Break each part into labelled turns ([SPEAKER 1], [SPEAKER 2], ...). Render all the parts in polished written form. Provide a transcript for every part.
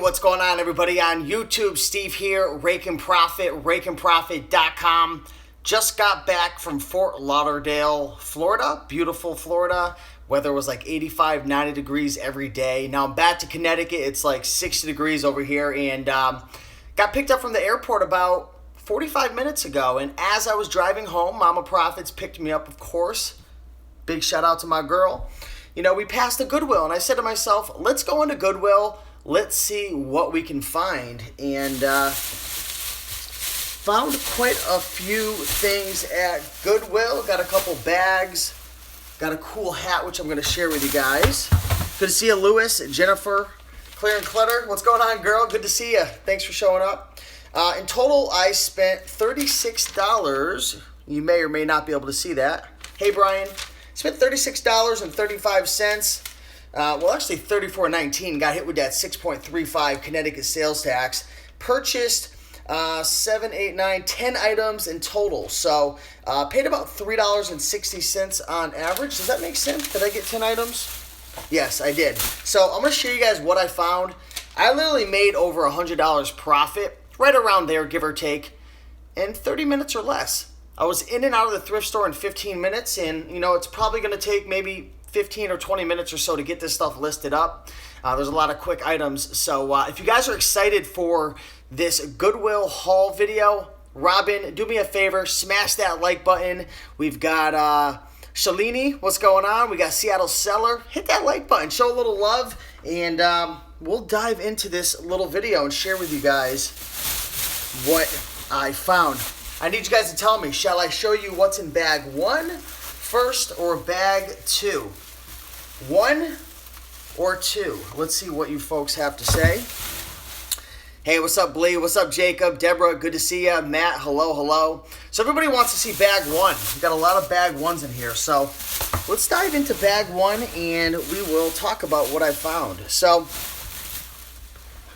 [SPEAKER 1] what's going on, everybody on YouTube? Steve here, Raiken Profit, RaikenProfit.com. Just got back from Fort Lauderdale, Florida. Beautiful Florida. Weather was like 85, 90 degrees every day. Now I'm back to Connecticut. It's like 60 degrees over here, and got picked up from the airport about 45 minutes ago. And as I was driving home, Mama Profits picked me up, of course. Big shout out to my girl. You know, we passed a Goodwill, and I said to myself, let's go into Goodwill. Let's see what we can find. And found quite a few things at Goodwill. Got a couple bags. Got a cool hat, which I'm going to share with you guys. Good to see you, Lewis, Jennifer, Claire and Clutter. What's going on, girl? Good to see you. Thanks for showing up. In total, I spent $36. You may or may not be able to see that. Hey, Brian. Spent $36.35. Well, actually $34.19. Got hit with that 6.35 Connecticut sales tax. Purchased 7, 8, 9, 10 items in total. So paid about $3.60 on average. Does that make sense? Did I get 10 items? Yes, I did. So I'm going to show you guys what I found. I literally made over $100 profit, right around there, give or take, in 30 minutes or less. I was in and out of the thrift store in 15 minutes, and you know, it's probably going to take maybe 15 or 20 minutes or so to get this stuff listed up. There's a lot of quick items. So if you guys are excited for this Goodwill haul video, Robin, do me a favor, smash that like button. We've got Shalini, what's going on? We got Seattle Seller. Hit that like button, show a little love, and we'll dive into this little video and share with you guys what I found. I need you guys to tell me, shall I show you what's in bag 1 first or bag 2? 1 or 2? Let's see what you folks have to say. Hey, what's up, Blee? What's up, Jacob? Deborah, good to see you. Matt, hello, hello. So everybody wants to see bag 1. We've got a lot of bag 1s in here. So let's dive into bag 1 and we will talk about what I found. So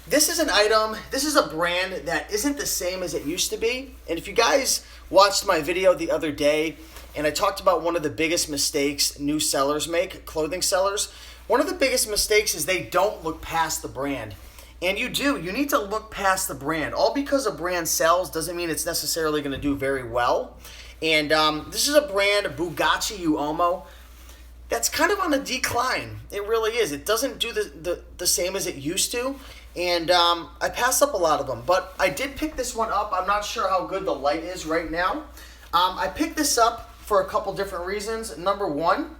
[SPEAKER 1] this is an item, this is a brand that isn't the same as it used to be. And if you guys watched my video the other day, and I talked about one of the biggest mistakes new sellers make, clothing sellers, one of the biggest mistakes is they don't look past the brand. And you do, you need to look past the brand. All because a brand sells doesn't mean it's necessarily going to do very well. And this is a brand, Bugatti Uomo, that's kind of on a decline. It really is. It doesn't do the same as it used to. And I passed up a lot of them, but I did pick this one up. I'm not sure how good the light is right now. I picked this up for a couple different reasons. Number one,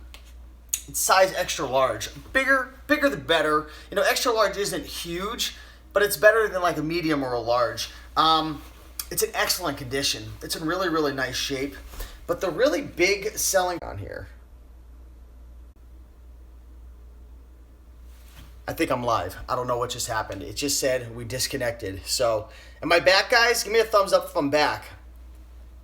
[SPEAKER 1] it's size extra large. Bigger the better. You know, extra large isn't huge, but it's better than like a medium or a large. It's in excellent condition. It's in really, really nice shape. But the really big selling on here, I think I'm live. I don't know what just happened. It just said we disconnected. So, am I back, guys? Give me a thumbs up if I'm back.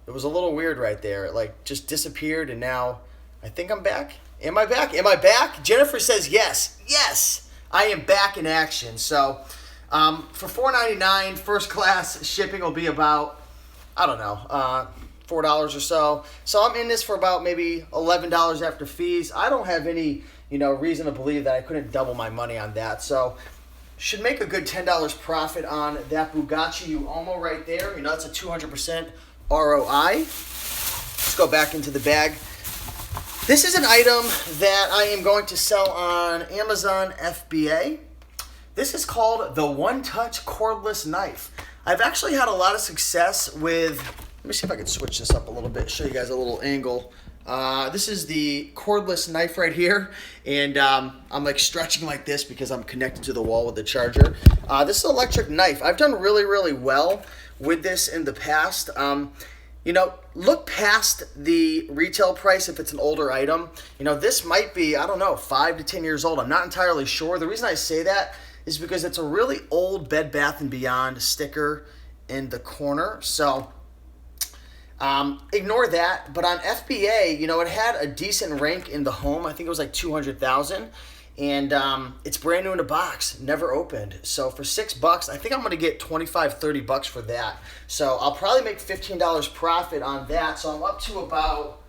[SPEAKER 1] It was a little weird right there. It like just disappeared, and now I think I'm back. Am I back? Am I back? Jennifer says yes. Yes, I am back in action. So, for $4.99, first class shipping will be about, I don't know, $4 or so. So I'm in this for about maybe $11 after fees. I don't have any reason to believe that I couldn't double my money on that. So should make a good $10 profit on that Bugatti Uomo right there. You know, that's a 200% ROI. Let's go back into the bag. This is an item that I am going to sell on Amazon FBA. This is called the Onetouch Cordless Knife. I've actually had a lot of success with, let me see if I can switch this up a little bit, show you guys a little angle. This is the cordless knife right here, and I'm like stretching like this because I'm connected to the wall with the charger. This is an electric knife. I've done really, really well with this in the past. You know, look past the retail price if it's an older item. You know, this might be, I don't know, 5 to 10 years old. I'm not entirely sure. The reason I say that is because it's a really old Bed Bath & Beyond sticker in the corner. So ignore that. But on FBA, you know, it had a decent rank in the home. I think it was like 200,000. And it's brand new in a box, never opened. So for $6, I think I'm gonna get 25, 30 bucks for that. So I'll probably make $15 profit on that. So I'm up to about,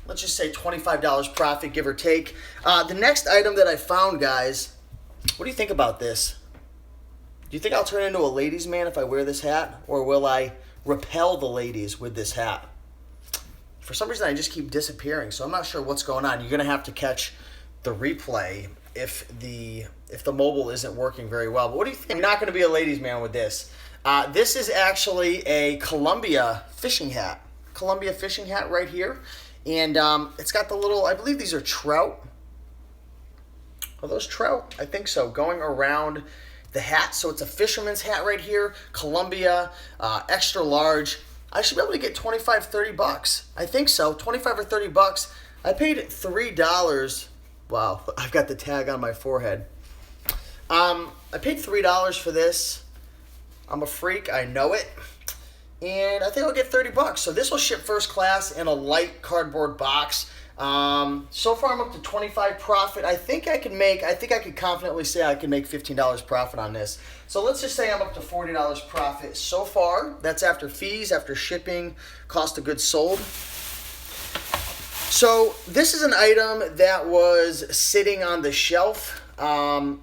[SPEAKER 1] let's just say $25 profit, give or take. The next item that I found, guys, what do you think about this? Do you think I'll turn into a ladies' man if I wear this hat? Or will I repel the ladies with this hat? For some reason, I just keep disappearing, so I'm not sure what's going on. You're going to have to catch the replay if the mobile isn't working very well. But what do you think? I'm not going to be a ladies' man with this. This is actually a Columbia fishing hat. Columbia fishing hat right here. And it's got the little, I believe these are trout. Are those trout? I think so. Going around the hat. So it's a fisherman's hat right here. Columbia, extra large. I should be able to get 25, 30 bucks. I think so. 25 or 30 bucks. I paid $3. Wow, I've got the tag on my forehead. I paid $3 for this. I'm a freak. I know it. And I think I'll get 30 bucks. So this will ship first class in a light cardboard box. So far I'm up to 25 profit. I think I could confidently say I can make $15 profit on this. So let's just say I'm up to $40 profit so far. That's after fees, after shipping, cost of goods sold. So this is an item that was sitting on the shelf. The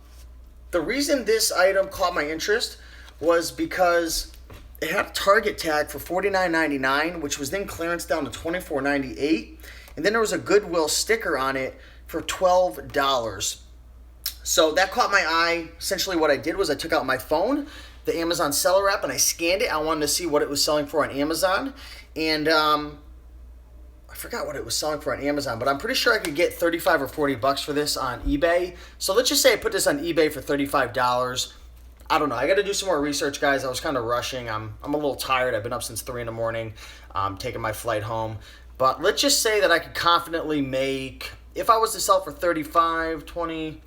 [SPEAKER 1] reason this item caught my interest was because it had a Target tag for $49.99, which was then clearance down to $24.98. And then there was a Goodwill sticker on it for $12. So that caught my eye. Essentially what I did was I took out my phone, the Amazon seller app, and I scanned it. I wanted to see what it was selling for on Amazon. And I forgot what it was selling for on Amazon, but I'm pretty sure I could get 35 or 40 bucks for this on eBay. So let's just say I put this on eBay for $35. I don't know. I got to do some more research, guys. I was kind of rushing. I'm a little tired. I've been up since 3 in the morning, taking my flight home. But let's just say that I could confidently make, if I was to sell for 35, 20,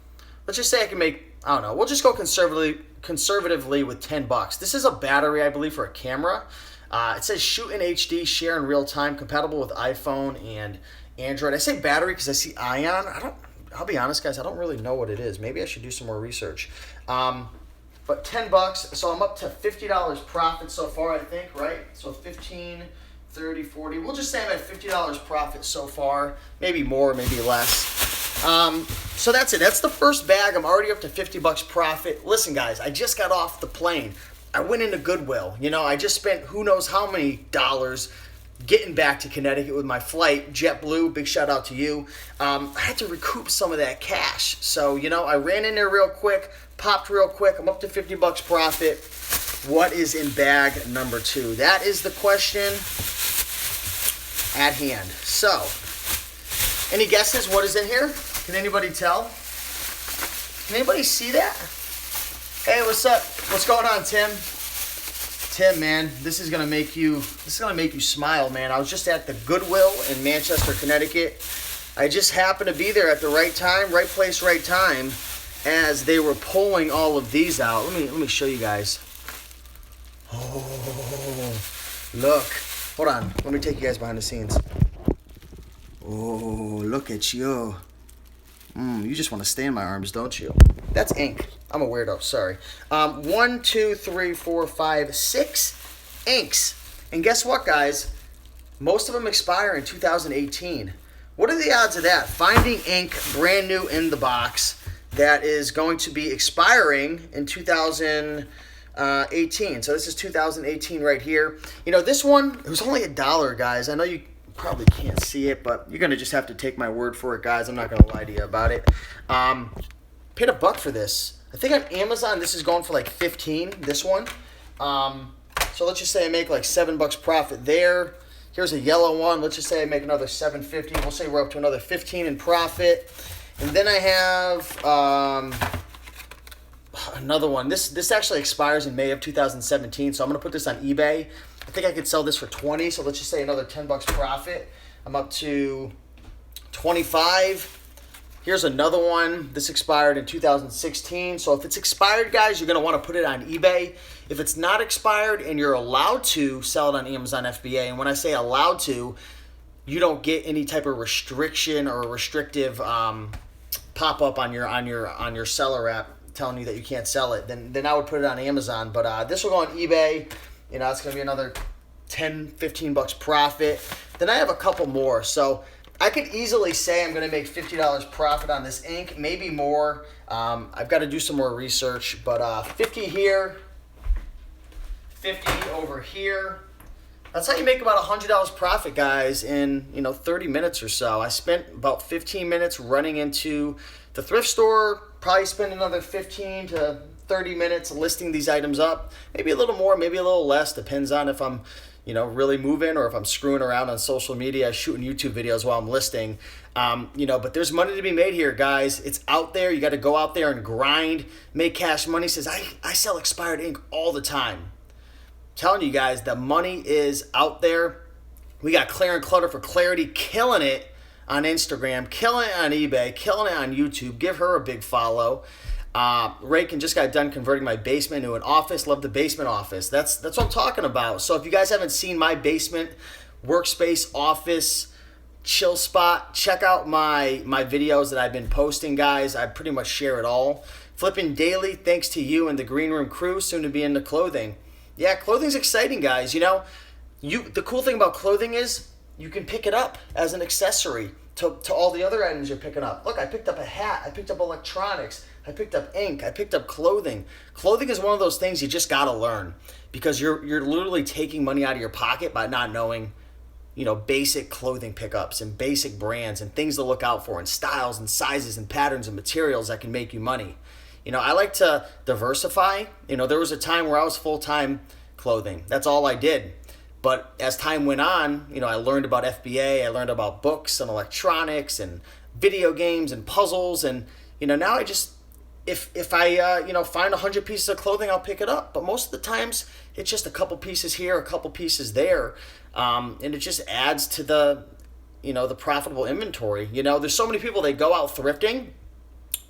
[SPEAKER 1] let's just say I can make, I don't know, we'll just go conservatively with 10 bucks. This is a battery, I believe, for a camera. It says shoot in HD, share in real time, compatible with iPhone and Android. I say battery because I see ion. I'll be honest, guys, I don't really know what it is. Maybe I should do some more research. But 10 bucks, so I'm up to $50 profit so far, I think, right? So 15, 30, 40. We'll just say I'm at $50 profit so far. Maybe more, maybe less. So that's it. That's the first bag. I'm already up to 50 bucks profit. Listen, guys, I just got off the plane. I went into Goodwill. You know, I just spent who knows how many dollars getting back to Connecticut with my flight. JetBlue, big shout out to you. I had to recoup some of that cash. So, you know, I ran in there real quick, popped real quick. I'm up to 50 bucks profit. What is in bag number 2? That is the question at hand. So, any guesses what is in here? Can anybody tell? Can anybody see that? Hey, what's up? What's going on, Tim? Tim, man, this is gonna make you smile, man. I was just at the Goodwill in Manchester, Connecticut. I just happened to be there at the right time, right place, right time, as they were pulling all of these out. Let me show you guys. Oh, look. Hold on. Let me take you guys behind the scenes. Oh, look at you. You just want to stay in my arms, don't you? That's ink. I'm a weirdo. Sorry. 1, 2, 3, 4, 5, 6 inks. And guess what, guys? Most of them expire in 2018. What are the odds of that? Finding ink brand new in the box that is going to be expiring in 2018. So this is 2018 right here. You know, this one, it was only $1, guys. I know you probably can't see it, but you're going to just have to take my word for it, guys. I'm not going to lie to you about it. Paid $1 for this. I think on Amazon this is going for like 15, this one. So let's just say I make like $7 profit there. Here's a yellow one. Let's just say I make another $7.50. We'll say we're up to another 15 in profit. And then I have another one. This actually expires in May of 2017, so I'm going to put this on eBay. I think I could sell this for 20, so let's just say another $10 profit. I'm up to 25. Here's another one. This expired in 2016. So if it's expired, guys, you're going to want to put it on eBay. If it's not expired and you're allowed to sell it on Amazon FBA, and when I say allowed to, you don't get any type of restriction or restrictive pop-up on your seller app telling you that you can't sell it, then I would put it on Amazon. But this will go on eBay. You know, it's going to be another 10, 15 bucks profit. Then I have a couple more. So I could easily say I'm going to make $50 profit on this ink, maybe more. I've got to do some more research, but 50 here, 50 over here. That's how you make about $100 profit, guys, in 30 minutes or so. I spent about 15 minutes running into the thrift store. Probably spend another 15 to 30 minutes listing these items up. Maybe a little more, maybe a little less. Depends on if I'm really moving or if I'm screwing around on social media, shooting YouTube videos while I'm listing. But there's money to be made here, guys. It's out there. You got to go out there and grind, make cash money. Says I sell expired ink all the time. Telling you guys, the money is out there. We got Clear and Clutter for Clarity killing it on Instagram, killing it on eBay, killing it on YouTube. Give her a big follow. Raiken just got done converting my basement into an office. Love the basement office. That's what I'm talking about. So if you guys haven't seen my basement workspace office chill spot, check out my videos that I've been posting, guys. I pretty much share it all. Flipping daily, thanks to you and the Green Room crew, soon to be into clothing. Yeah, clothing's exciting, guys. The cool thing about clothing is you can pick it up as an accessory to all the other items you're picking up. Look, I picked up a hat. I picked up electronics. I picked up ink. I picked up clothing. Clothing is one of those things you just got to learn because you're literally taking money out of your pocket by not knowing, basic clothing pickups and basic brands and things to look out for and styles and sizes and patterns and materials that can make you money. I like to diversify. There was a time where I was full-time clothing. That's all I did. But as time went on, I learned about FBA. I learned about books and electronics and video games and puzzles. And, now I just, if I, find 100 pieces of clothing, I'll pick it up. But most of the times, it's just a couple pieces here, a couple pieces there. And it just adds to the, the profitable inventory. There's so many people, they go out thrifting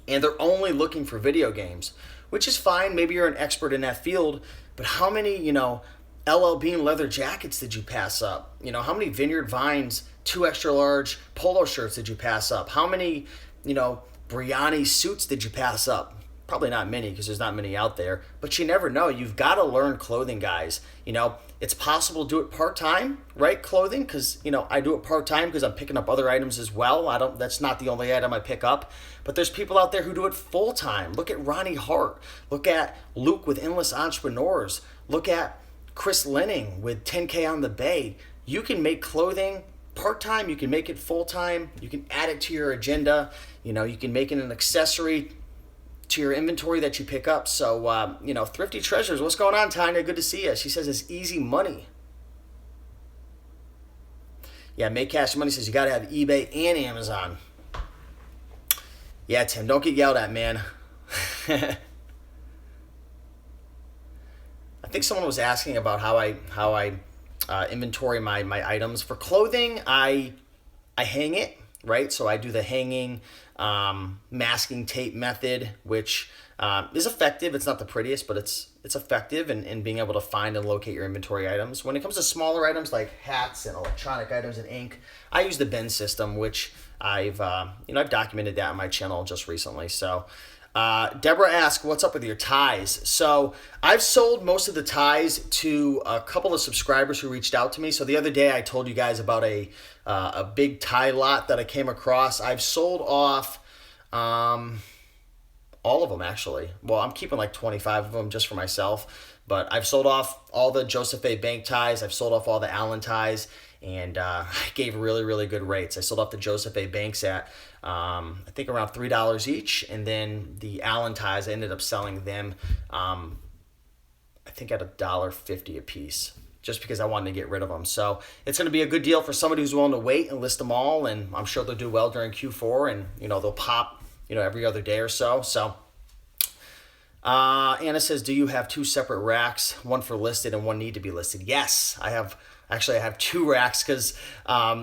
[SPEAKER 1] and they're only looking for video games, which is fine. Maybe you're an expert in that field, but how many, LL Bean leather jackets did you pass up? How many Vineyard Vines 2 extra large polo shirts did you pass up? How many, Briani suits did you pass up? Probably not many because there's not many out there, but you never know. You've got to learn clothing, guys. It's possible to do it part-time, right? Clothing, because, I do it part-time because I'm picking up other items as well. That's not the only item I pick up, but there's people out there who do it full-time. Look at Ronnie Hart. Look at Luke with Endless Entrepreneurs. Look at Chris Lenning with 10K on the Bay. You can make clothing part-time. You can make it full-time. You can add it to your agenda. You can make it an accessory to your inventory that you pick up. So, Thrifty Treasures, what's going on, Tanya? Good to see you. She says it's easy money. Yeah, Make Cash Money says you got to have eBay and Amazon. Yeah, Tim, don't get yelled at, man. I think someone was asking about how I inventory my items. For clothing, I hang it, right? So I do the hanging masking tape method, which is effective. It's not the prettiest, but it's effective in being able to find and locate your inventory items. When it comes to smaller items like hats and electronic items and ink, I use the bin system, which I've documented that on my channel just recently. So Deborah asked, what's up with your ties? So I've sold most of the ties to a couple of subscribers who reached out to me. So the other day I told you guys about a big tie lot that I came across. I've sold off all of them, actually. Well, I'm keeping like 25 of them just for myself. But I've sold off all the Joseph A. Bank ties. I've sold off all the Allen ties. And I gave really, really good rates. I sold off the Joseph A. Banks at, I think, around $3 each. And then the Allen ties, I ended up selling them, I think, at $1.50 a piece, just because I wanted to get rid of them. So it's going to be a good deal for somebody who's willing to wait and list them all. And I'm sure they'll do well during Q4. And, they'll pop, every other day or so. So Anna says, do you have 2 separate racks, one for listed and one need to be listed? Yes, I have. Actually, I have 2 racks because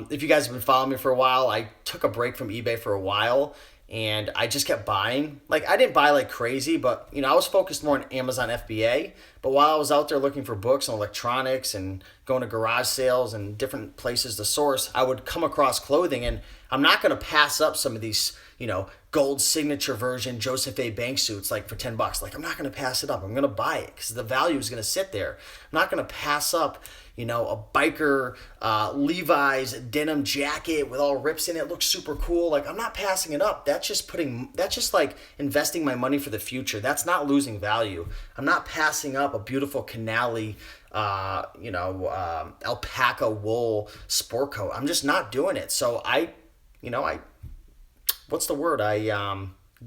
[SPEAKER 1] if you guys have been following me for a while, I took a break from eBay for a while and I just kept buying. Like, I didn't buy like crazy, but, I was focused more on Amazon FBA. But while I was out there looking for books and electronics and going to garage sales and different places to source, I would come across clothing. And I'm not going to pass up some of these, gold signature version Joseph A. Bank suits like for $10. Like, I'm not going to pass it up. I'm going to buy it because the value is going to sit there. I'm not going to pass up, you know, a biker Levi's denim jacket with all rips in it. It looks super cool. Like, I'm not passing it up. That's just like investing my money for the future. That's not losing value. I'm not passing up a beautiful Canali alpaca wool sport coat. I'm just not doing it. So I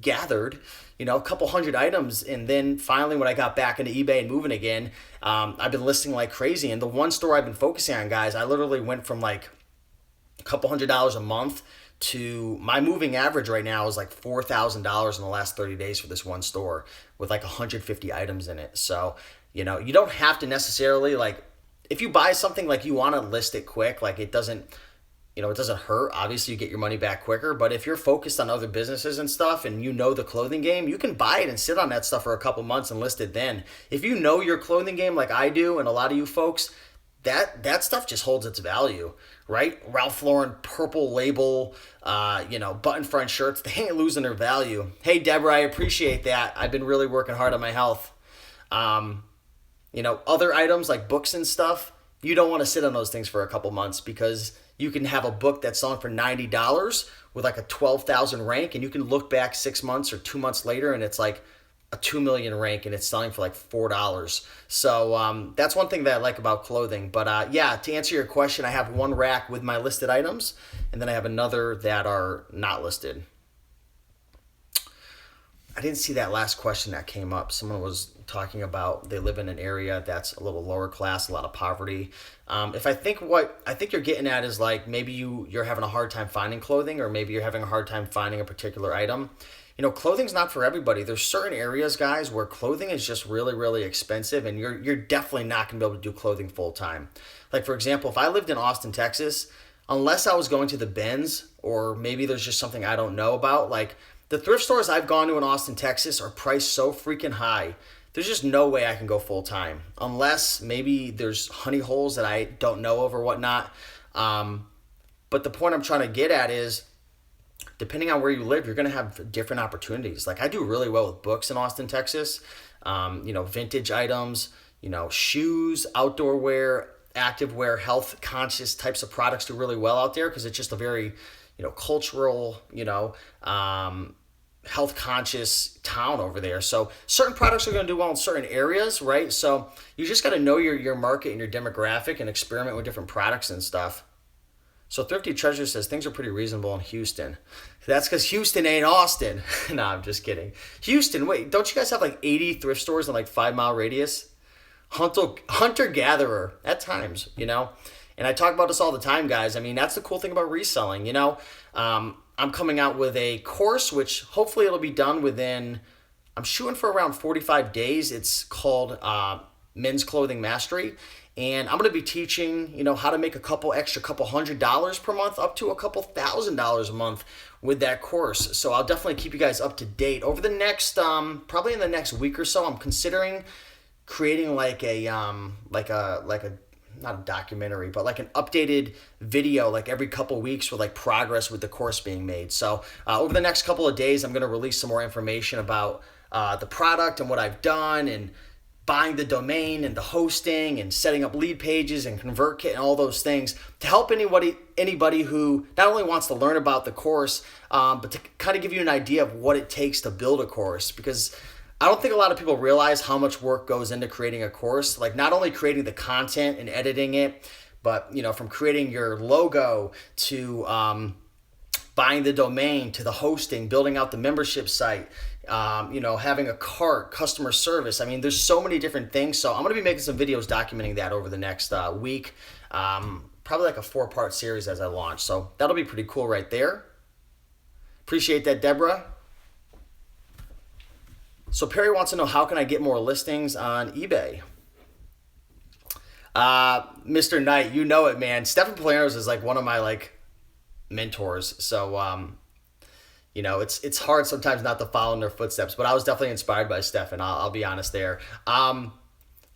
[SPEAKER 1] gathered, you know, a couple hundred items. And then finally, when I got back into eBay and moving again, I've been listing like crazy. And the one store I've been focusing on, guys, I literally went from like a couple $100s a month to my moving average right now is like $4,000 in the last 30 days for this one store with like 150 items in it. So, you know, you don't have to necessarily, like, if you buy something, like, you want to list it quick, like, it doesn't hurt. Obviously, you get your money back quicker. But if you're focused on other businesses and stuff and you know the clothing game, you can buy it and sit on that stuff for a couple months and list it then. If you know your clothing game like I do and a lot of you folks, that stuff just holds its value, right? Ralph Lauren purple label, button front shirts, they ain't losing their value. Hey, Deborah, I appreciate that. I've been really working hard on my health. Other items like books and stuff, you don't want to sit on those things for a couple months because you can have a book that's selling for $90 with like a 12,000 rank, and you can look back 6 months or 2 months later and it's like a 2 million rank and it's selling for like $4. So that's one thing that I like about clothing. But to answer your question, I have one rack with my listed items, and then I have another that are not listed. I didn't see that last question that came up. Someone was talking about they live in an area that's a little lower class, a lot of poverty. What I think you're getting at is like maybe you're having a hard time finding clothing, or maybe you're having a hard time finding a particular item. You know, clothing's not for everybody. There's certain areas, guys, where clothing is just really, really expensive, and you're definitely not going to be able to do clothing full time. Like, for example, if I lived in Austin, Texas, unless I was going to the Benz, or maybe there's just something I don't know about, like, the thrift stores I've gone to in Austin, Texas are priced so freaking high. There's just no way I can go full time unless maybe there's honey holes that I don't know of or whatnot. But the point I'm trying to get at is, depending on where you live, you're going to have different opportunities. Like, I do really well with books in Austin, Texas. Vintage items, shoes, outdoor wear, active wear, health conscious types of products do really well out there because it's just a very cultural, health conscious town over there. So certain products are going to do well in certain areas, right? So you just got to know your market and your demographic and experiment with different products and stuff. So Thrifty Treasure says things are pretty reasonable in Houston. That's because Houston ain't Austin. No, I'm just kidding. Houston, wait, don't you guys have like 80 thrift stores in like 5 mile radius? Hunter-gatherer at times, And I talk about this all the time, guys. I mean, that's the cool thing about reselling, I'm coming out with a course, which hopefully it'll be done within, I'm shooting for around 45 days. It's called Men's Clothing Mastery. And I'm going to be teaching, how to make a couple $100 per month up to a couple $1,000 a month with that course. So I'll definitely keep you guys up to date. Over the next, probably in the next week or so, I'm considering creating like a not a documentary, but like an updated video like every couple weeks with like progress with the course being made. So over the next couple of days, I'm going to release some more information about the product and what I've done, and buying the domain and the hosting and setting up lead pages and ConvertKit and all those things to help anybody who not only wants to learn about the course, but to kind of give you an idea of what it takes to build a course. Because I don't think a lot of people realize how much work goes into creating a course. Like, not only creating the content and editing it, but, from creating your logo to buying the domain to the hosting, building out the membership site, having a cart, customer service. I mean, there's so many different things. So I'm going to be making some videos documenting that over the next week. Probably like a 4-part series as I launch. So that'll be pretty cool right there. Appreciate that, Deborah. So Perry wants to know, how can I get more listings on eBay? Mr. Knight, you know it, man. Stefan Palermo's is like one of my mentors. So, it's hard sometimes not to follow in their footsteps, but I was definitely inspired by Stefan. I'll be honest there.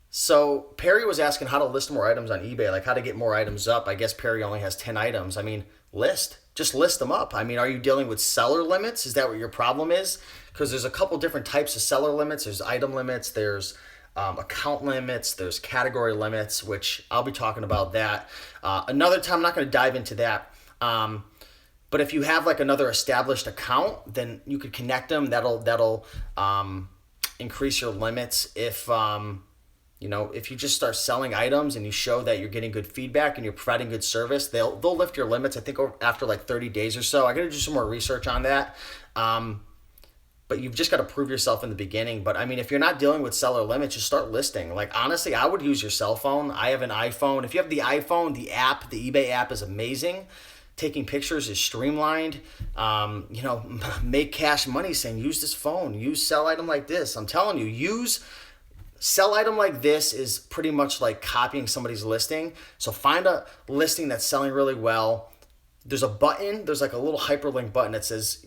[SPEAKER 1] So Perry was asking how to list more items on eBay, like how to get more items up. I guess Perry only has 10 items. I mean, list. just list them up. I mean, are you dealing with seller limits? Is that what your problem is? Because there's a couple different types of seller limits. There's item limits, there's account limits, there's category limits, which I'll be talking about that another time. I'm not going to dive into that. But if you have like another established account, then you could connect them. That'll increase your limits. If if you just start selling items and you show that you're getting good feedback and you're providing good service, they'll lift your limits. I think after like 30 days or so. I got to do some more research on that. But you've just got to prove yourself in the beginning. But I mean, if you're not dealing with seller limits, just start listing. Like honestly, I would use your cell phone. I have an iPhone. If you have the iPhone, the app, the eBay app is amazing. Taking pictures is streamlined. Make cash money saying use this phone, use sell item like this. I'm telling you, use sell item like this is pretty much like copying somebody's listing. So find a listing that's selling really well. There's a button, there's like a little hyperlink button that says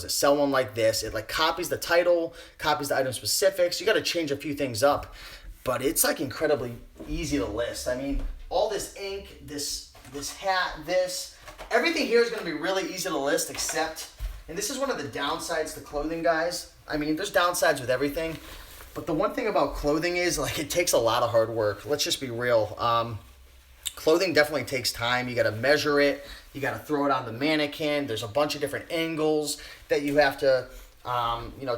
[SPEAKER 1] sell one like this. It like copies the title, copies the item specifics. You got to change a few things up, but it's like incredibly easy to list. I mean, all this ink, this hat, everything here is going to be really easy to list except, and this is one of the downsides to clothing, guys. I mean, there's downsides with everything, but the one thing about clothing is like it takes a lot of hard work. Let's just be real. Clothing definitely takes time. You got to measure it. You got to throw it on the mannequin. There's a bunch of different angles that you have to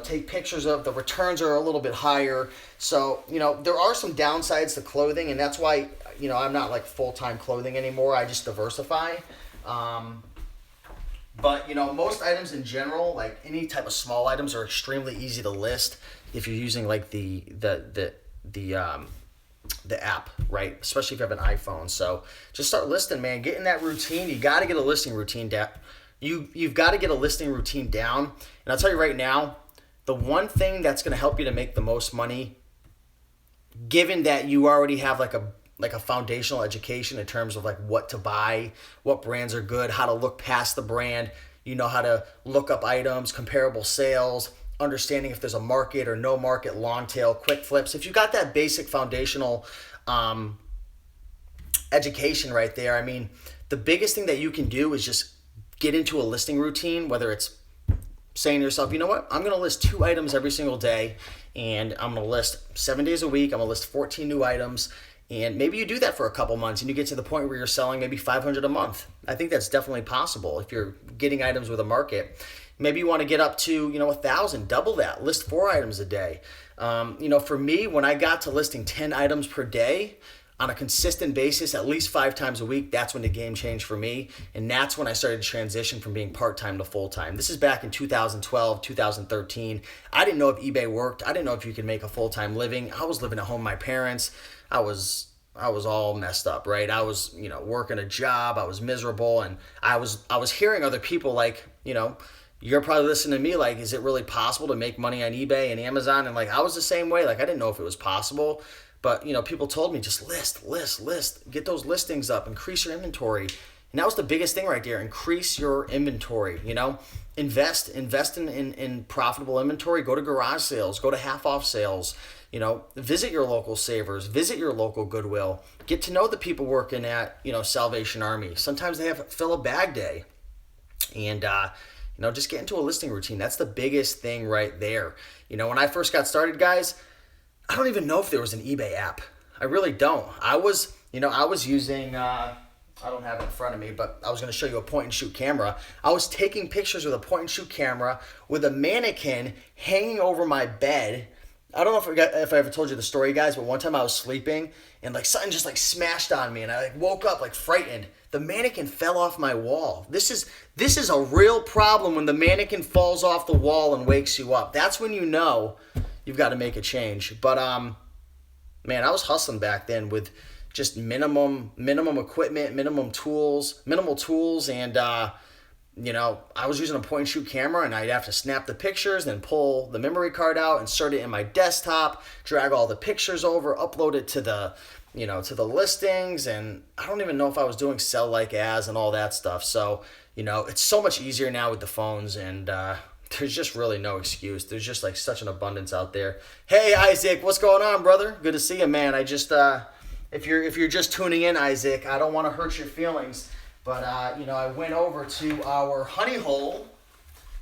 [SPEAKER 1] take pictures of. The returns are a little bit higher. So, there are some downsides to clothing, and that's why, I'm not like full-time clothing anymore. I just diversify. But, most items in general, like any type of small items, are extremely easy to list if you're using like the app, right? Especially if you have an iPhone. So just start listing, man. Get in that routine. You got to get a listing routine down. You've got to get a listing routine down. And I'll tell you right now, the one thing that's going to help you to make the most money, given that you already have like a foundational education in terms of like what to buy, what brands are good, how to look past the brand, how to look up items, comparable sales, understanding if there's a market or no market, long tail, quick flips. If you got that basic foundational education right there, I mean, the biggest thing that you can do is just get into a listing routine, whether it's saying to yourself, you know what, I'm going to list 2 items every single day, and I'm going to list 7 days a week. I'm going to list 14 new items. And maybe you do that for a couple months and you get to the point where you're selling maybe 500 a month. I think that's definitely possible if you're getting items with a market. Maybe you want to get up to, 1,000, double that, list 4 items a day. For me, when I got to listing 10 items per day on a consistent basis, at least 5 times a week, that's when the game changed for me. And that's when I started to transition from being part-time to full-time. This is back in 2012, 2013. I didn't know if eBay worked. I didn't know if you could make a full-time living. I was living at home with my parents. I was all messed up, right? I was, working a job. I was miserable. And I was hearing other people like, you're probably listening to me like, is it really possible to make money on eBay and Amazon? And like, I was the same way. Like, I didn't know if it was possible, but people told me just list, get those listings up, increase your inventory. And that was the biggest thing right there. Increase your inventory, invest in profitable inventory. Go to garage sales, go to half off sales, visit your local Savers, visit your local Goodwill, get to know the people working at, Salvation Army. Sometimes they have fill a bag day, and, just get into a listing routine. That's the biggest thing right there. When I first got started, guys, I don't even know if there was an eBay app. I really don't. I was using, I don't have it in front of me, but I was going to show you a point and shoot camera. I was taking pictures with a point and shoot camera with a mannequin hanging over my bed. I don't know if I ever told you the story, guys, but one time I was sleeping and like something just like smashed on me and I like woke up like frightened. The mannequin fell off my wall. This is a real problem when the mannequin falls off the wall and wakes you up. That's when you know you've got to make a change. But man, I was hustling back then with just minimum equipment, minimal tools, and I was using a point and shoot camera, and I'd have to snap the pictures, then pull the memory card out, insert it in my desktop, drag all the pictures over, upload it to the listings, and I don't even know if I was doing sell like as and all that stuff. So, it's so much easier now with the phones, and there's just really no excuse. There's just like such an abundance out there. Hey, Isaac, what's going on, brother? Good to see you, man. I just, if you're just tuning in, Isaac, I don't want to hurt your feelings, But, I went over to our honey hole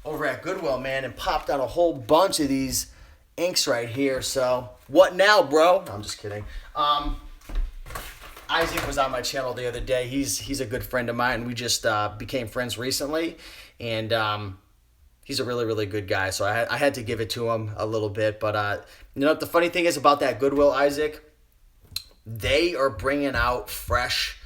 [SPEAKER 1] over at Goodwill, man, and popped out a whole bunch of these inks right here. So, what now, bro? No, I'm just kidding. Isaac was on my channel the other day. He's a good friend of mine. We just became friends recently, and he's a really, really good guy. So I had to give it to him a little bit. But, the funny thing is about that Goodwill, Isaac, they are bringing out fresh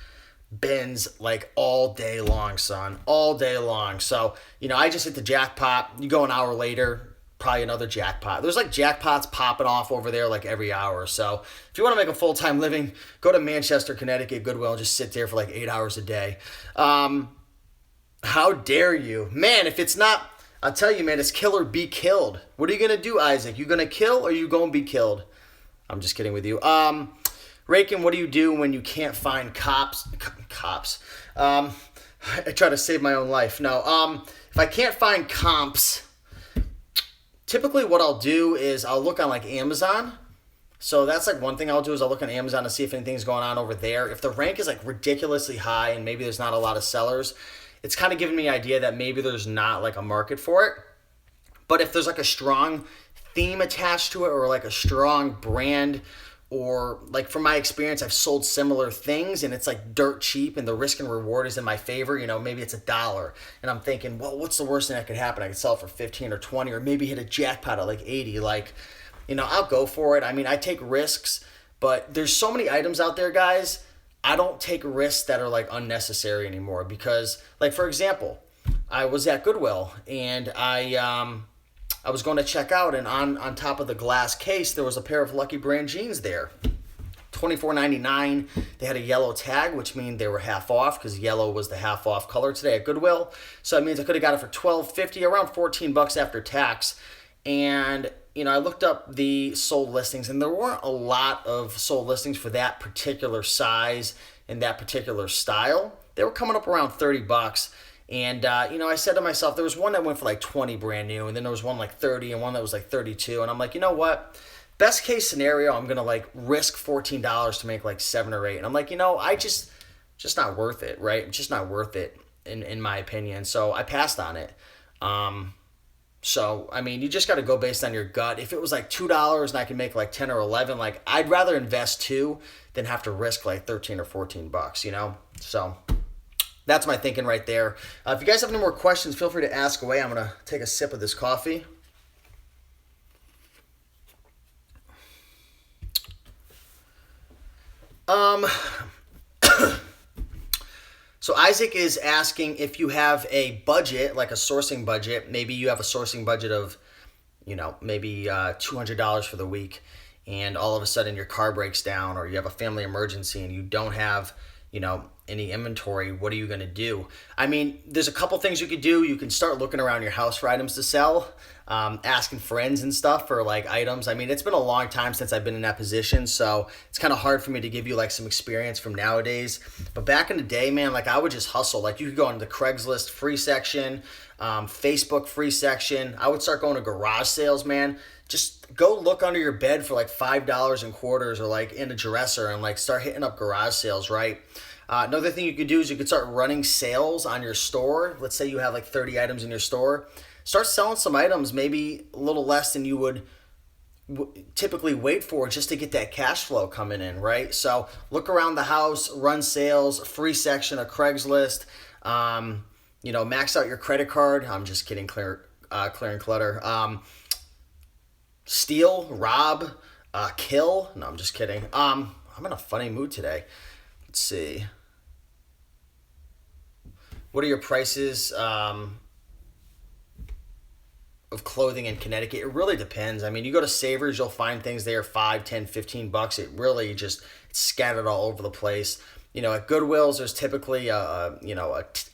[SPEAKER 1] bins like all day long, son. All day long. So, I just hit the jackpot. You go an hour later, probably another jackpot. There's like jackpots popping off over there like every hour. So if you want to make a full-time living, go to Manchester, Connecticut, Goodwill, and just sit there for like 8 hours a day. How dare you? Man, if it's not, I'll tell you, man, it's kill or be killed. What are you going to do, Isaac? You going to kill or you going to be killed? I'm just kidding with you. Raiken, what do you do when you can't find cops? I try to save my own life. No, if I can't find comps, typically what I'll do is I'll look on like Amazon. So that's like one thing I'll do is I'll look on Amazon to see if anything's going on over there. If the rank is like ridiculously high and maybe there's not a lot of sellers, it's kind of giving me an idea that maybe there's not like a market for it. But if there's like a strong theme attached to it or like a strong brand, or like from my experience, I've sold similar things and it's like dirt cheap and the risk and reward is in my favor. Maybe it's $1 and I'm thinking, well, what's the worst thing that could happen? I could sell it for 15 or 20 or maybe hit a jackpot at like 80. I'll go for it. I mean, I take risks, but there's so many items out there, guys. I don't take risks that are like unnecessary anymore because, like, for example, I was at Goodwill and I was going to check out, and on top of the glass case, there was a pair of Lucky Brand jeans there. $24.99. They had a yellow tag, which means they were half off because yellow was the half off color today at Goodwill. So it means I could have got it for $12.50, around $14 after tax. And, I looked up the sold listings, and there weren't a lot of sold listings for that particular size and that particular style. They were coming up around $30. And, I said to myself, there was one that went for like 20 brand new, and then there was one like 30 and one that was like 32. And I'm like, you know what? Best case scenario, I'm going to like risk $14 to make like 7 or 8. And I'm like, I just not worth it, right? It's just not worth it in my opinion. So I passed on it. So, I mean, you just got to go based on your gut. If it was like $2 and I can make like 10 or 11, like I'd rather invest 2 than have to risk like 13 or $14, So that's my thinking right there. If you guys have any more questions, feel free to ask away. I'm going to take a sip of this coffee. So Isaac is asking if you have a budget, like a sourcing budget. Maybe you have a sourcing budget of, maybe $200 for the week, and all of a sudden your car breaks down or you have a family emergency and you don't have, any inventory. What are you going to do? I mean, there's a couple things you could do. You can start looking around your house for items to sell, asking friends and stuff for like items. I mean, it's been a long time since I've been in that position, so it's kind of hard for me to give you like some experience from nowadays. But back in the day, man, like I would just hustle. Like you could go into the Craigslist free section, Facebook free section. I would start going to garage sales, man. Just go look under your bed for like $5 in quarters or like in a dresser and like start hitting up garage sales, right? Another thing you could do is you could start running sales on your store. Let's say you have like 30 items in your store. Start selling some items, maybe a little less than you would typically wait for just to get that cash flow coming in, right? So look around the house, run sales, free section of Craigslist, max out your credit card. I'm just kidding, clearing clutter. Steal, rob, kill. No, I'm just kidding. I'm in a funny mood today. Let's see. What are your prices of clothing in Connecticut? It really depends. I mean, you go to Savers, you'll find things there $5, $10, $15. It really it's scattered all over the place. At Goodwill's, there's typically a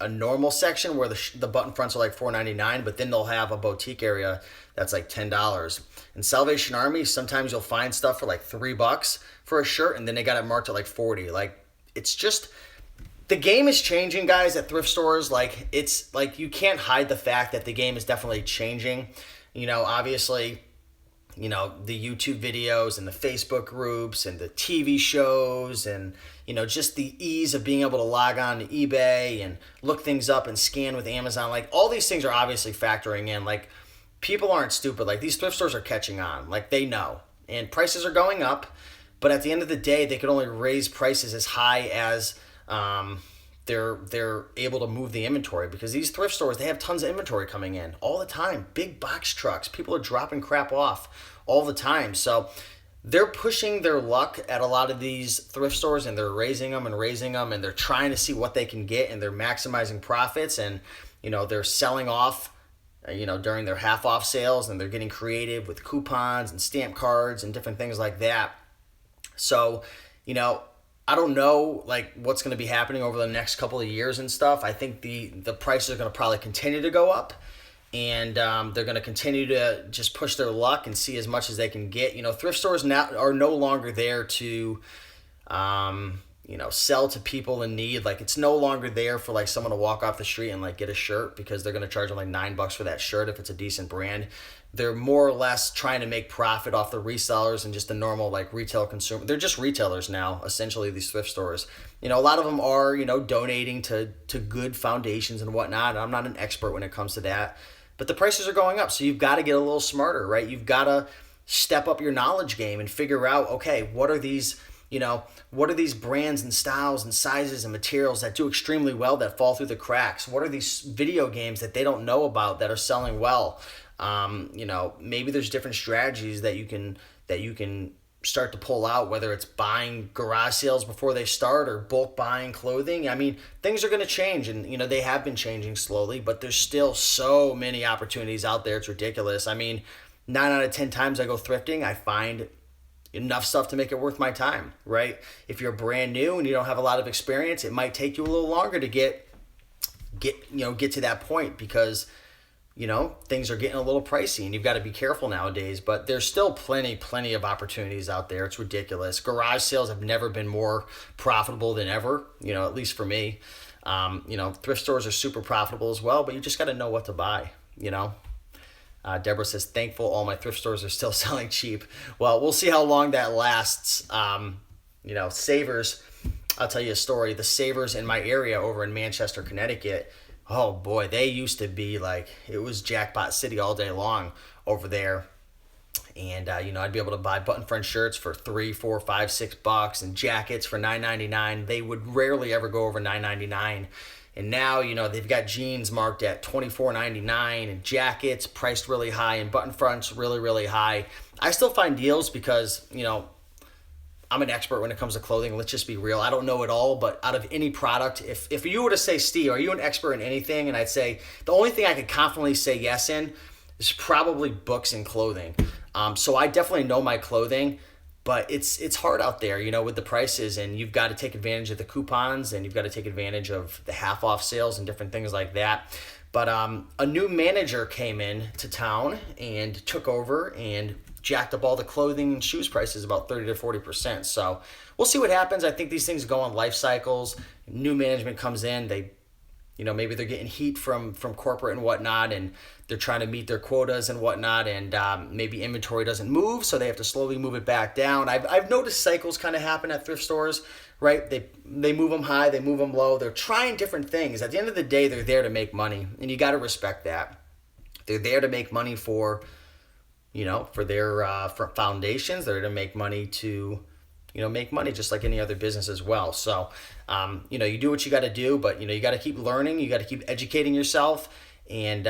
[SPEAKER 1] normal section where the button fronts are like $4.99, but then they'll have a boutique area that's like $10. In Salvation Army, sometimes you'll find stuff for like $3 for a shirt, and then they got it marked at like 40. Like, it's just, the game is changing, guys, at thrift stores. Like, it's like you can't hide the fact that the game is definitely changing. Obviously, the YouTube videos and the Facebook groups and the TV shows and, just the ease of being able to log on to eBay and look things up and scan with Amazon. Like, all these things are obviously factoring in. Like, people aren't stupid. Like, these thrift stores are catching on. Like, they know. And prices are going up. But at the end of the day, they can only raise prices as high as they're able to move the inventory, because these thrift stores, they have tons of inventory coming in all the time. Big box trucks. People are dropping crap off all the time. So they're pushing their luck at a lot of these thrift stores, and they're raising them, and they're trying to see what they can get, and they're maximizing profits, and they're selling off during their half off sales, and they're getting creative with coupons and stamp cards and different things like that. So, I don't know like what's going to be happening over the next couple of years and stuff. I think the prices are going to probably continue to go up, and they're going to continue to just push their luck and see as much as they can get. Thrift stores now are no longer there to sell to people in need. Like, it's no longer there for like someone to walk off the street and like get a shirt because they're going to charge them like $9 for that shirt if it's a decent brand. They're more or less trying to make profit off the resellers and just the normal like retail consumer. They're just retailers now, essentially, these thrift stores. A lot of them are, donating to good foundations and whatnot. I'm not an expert when it comes to that, but the prices are going up. So you've got to get a little smarter, right? You've got to step up your knowledge game and figure out, okay, what are these brands and styles and sizes and materials that do extremely well that fall through the cracks? What are these video games that they don't know about that are selling well? Maybe there's different strategies that you can start to pull out, whether it's buying garage sales before they start or bulk buying clothing. I mean, things are going to change, and they have been changing slowly, but there's still so many opportunities out there. It's ridiculous. I mean, 9 out of 10 times I go thrifting, I find enough stuff to make it worth my time, right? If you're brand new and you don't have a lot of experience, it might take you a little longer to get to that point, because things are getting a little pricey and you've got to be careful nowadays. But there's still plenty of opportunities out there. It's ridiculous. Garage sales have never been more profitable than ever, at least for me. Thrift stores are super profitable as well, but you just got to know what to buy, Deborah says, thankful all my thrift stores are still selling cheap. Well, we'll see how long that lasts. Savers, I'll tell you a story. The Savers in my area over in Manchester, Connecticut, oh boy, they used to be like, it was jackpot city all day long over there. And, I'd be able to buy button front shirts for $3, $4, $5, $6 and jackets for $9.99. They would rarely ever go over $9.99. And now, they've got jeans marked at $24.99 and jackets priced really high and button fronts really, really high. I still find deals because, I'm an expert when it comes to clothing. Let's just be real. I don't know it all, but out of any product, if you were to say, Steve, are you an expert in anything? And I'd say the only thing I could confidently say yes in is probably books and clothing. So I definitely know my clothing. But it's hard out there, with the prices, and you've got to take advantage of the coupons, and you've got to take advantage of the half off sales and different things like that. But a new manager came in to town and took over and jacked up all the clothing and shoes prices about 30 to 40%. So we'll see what happens. I think these things go on life cycles. New management comes in, they maybe they're getting heat from corporate and whatnot, and they're trying to meet their quotas and whatnot, and maybe inventory doesn't move, so they have to slowly move it back down. I've noticed cycles kind of happen at thrift stores, right? They move them high, they move them low. They're trying different things. At the end of the day, they're there to make money, and you got to respect that. They're there to make money for their for foundations. They're to make money to make money just like any other business as well. So, you do what you got to do, but, you got to keep learning. You got to keep educating yourself, and,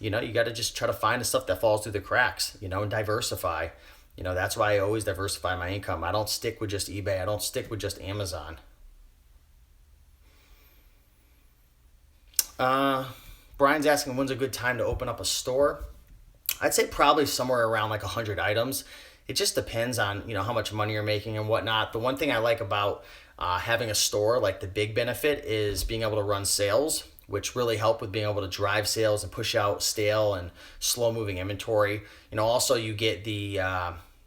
[SPEAKER 1] you got to just try to find the stuff that falls through the cracks, and diversify. That's why I always diversify my income. I don't stick with just eBay. I don't stick with just Amazon. Brian's asking, when's a good time to open up a store? I'd say probably somewhere around like 100 items. It just depends on, how much money you're making and whatnot. The one thing I like about having a store, like the big benefit, is being able to run sales, which really help with being able to drive sales and push out stale and slow moving inventory. Also you get the,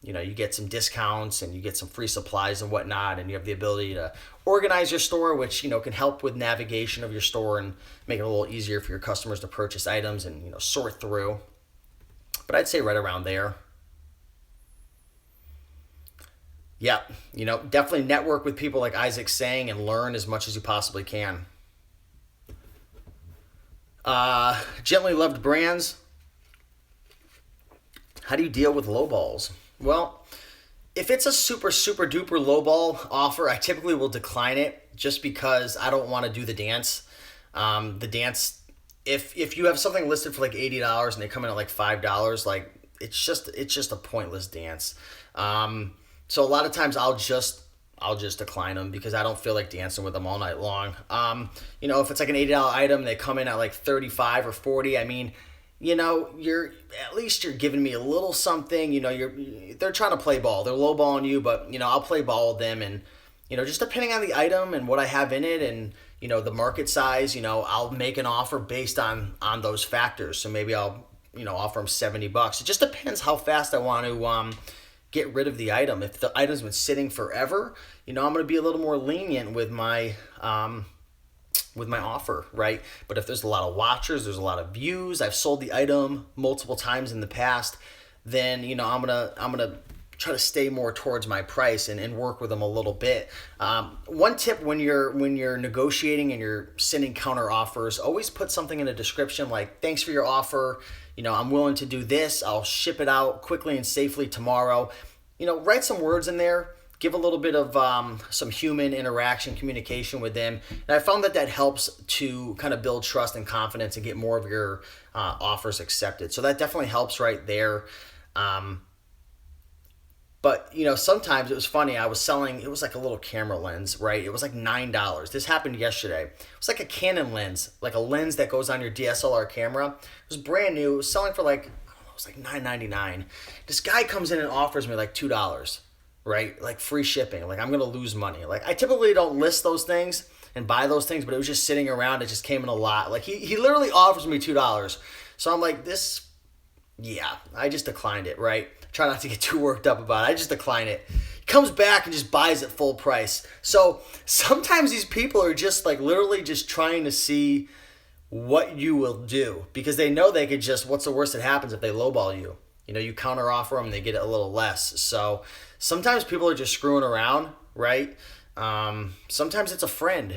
[SPEAKER 1] you get some discounts and you get some free supplies and whatnot, and you have the ability to organize your store, which, can help with navigation of your store and make it a little easier for your customers to purchase items and, sort through. But I'd say right around there. Yeah, definitely network with people like Isaac's saying and learn as much as you possibly can. Gently loved brands. How do you deal with lowballs? Well, if it's a super, super duper lowball offer, I typically will decline it just because I don't want to do the dance. The dance, if you have something listed for like $80 and they come in at like $5, like it's just a pointless dance. So a lot of times I'll just decline them because I don't feel like dancing with them all night long. If it's like an $80 item, they come in at like 35 or 40. I mean, you're giving me a little something. They're trying to play ball. They're lowballing you, but I'll play ball with them, and just depending on the item and what I have in it, and the market size. I'll make an offer based on those factors. So maybe I'll offer them $70. It just depends how fast I want to get rid of the item. If the item's been sitting forever, I'm going to be a little more lenient with my offer, right? But if there's a lot of watchers, there's a lot of views, I've sold the item multiple times in the past, then I'm gonna try to stay more towards my price and work with them a little bit. One tip when you're negotiating and you're sending counter offers, always put something in the description like, thanks for your offer. I'm willing to do this. I'll ship it out quickly and safely tomorrow. Write some words in there. Give a little bit of some human interaction, communication with them. And I found that helps to kind of build trust and confidence and get more of your offers accepted. So that definitely helps right there. But, sometimes it was funny. I was selling, it was like a little camera lens, right? It was like $9. This happened yesterday. It was like a Canon lens, like a lens that goes on your DSLR camera. It was brand new. It was selling for like, I don't know, it was like $9.99. This guy comes in and offers me like $2, right? Like free shipping. Like I'm going to lose money. Like I typically don't list those things and buy those things, but it was just sitting around. It just came in a lot. Like he literally offers me $2. So I'm like, I just declined it, right? Try not to get too worked up about it. I just decline it. He comes back and just buys it full price. So sometimes these people are just like literally just trying to see what you will do because they know they could just, what's the worst that happens if they lowball you? You counter offer them, they get it a little less. So sometimes people are just screwing around, right? Sometimes it's a friend,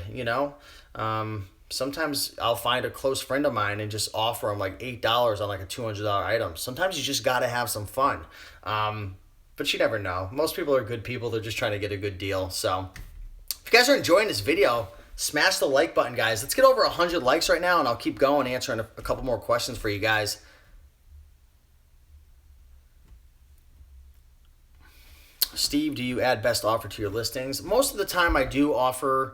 [SPEAKER 1] Sometimes I'll find a close friend of mine and just offer them like $8 on like a $200 item. Sometimes you just got to have some fun. But you never know. Most people are good people. They're just trying to get a good deal. So if you guys are enjoying this video, smash the like button, guys. Let's get over 100 likes right now, and I'll keep going answering a couple more questions for you guys. Steve, do you add best offer to your listings? Most of the time I do offer...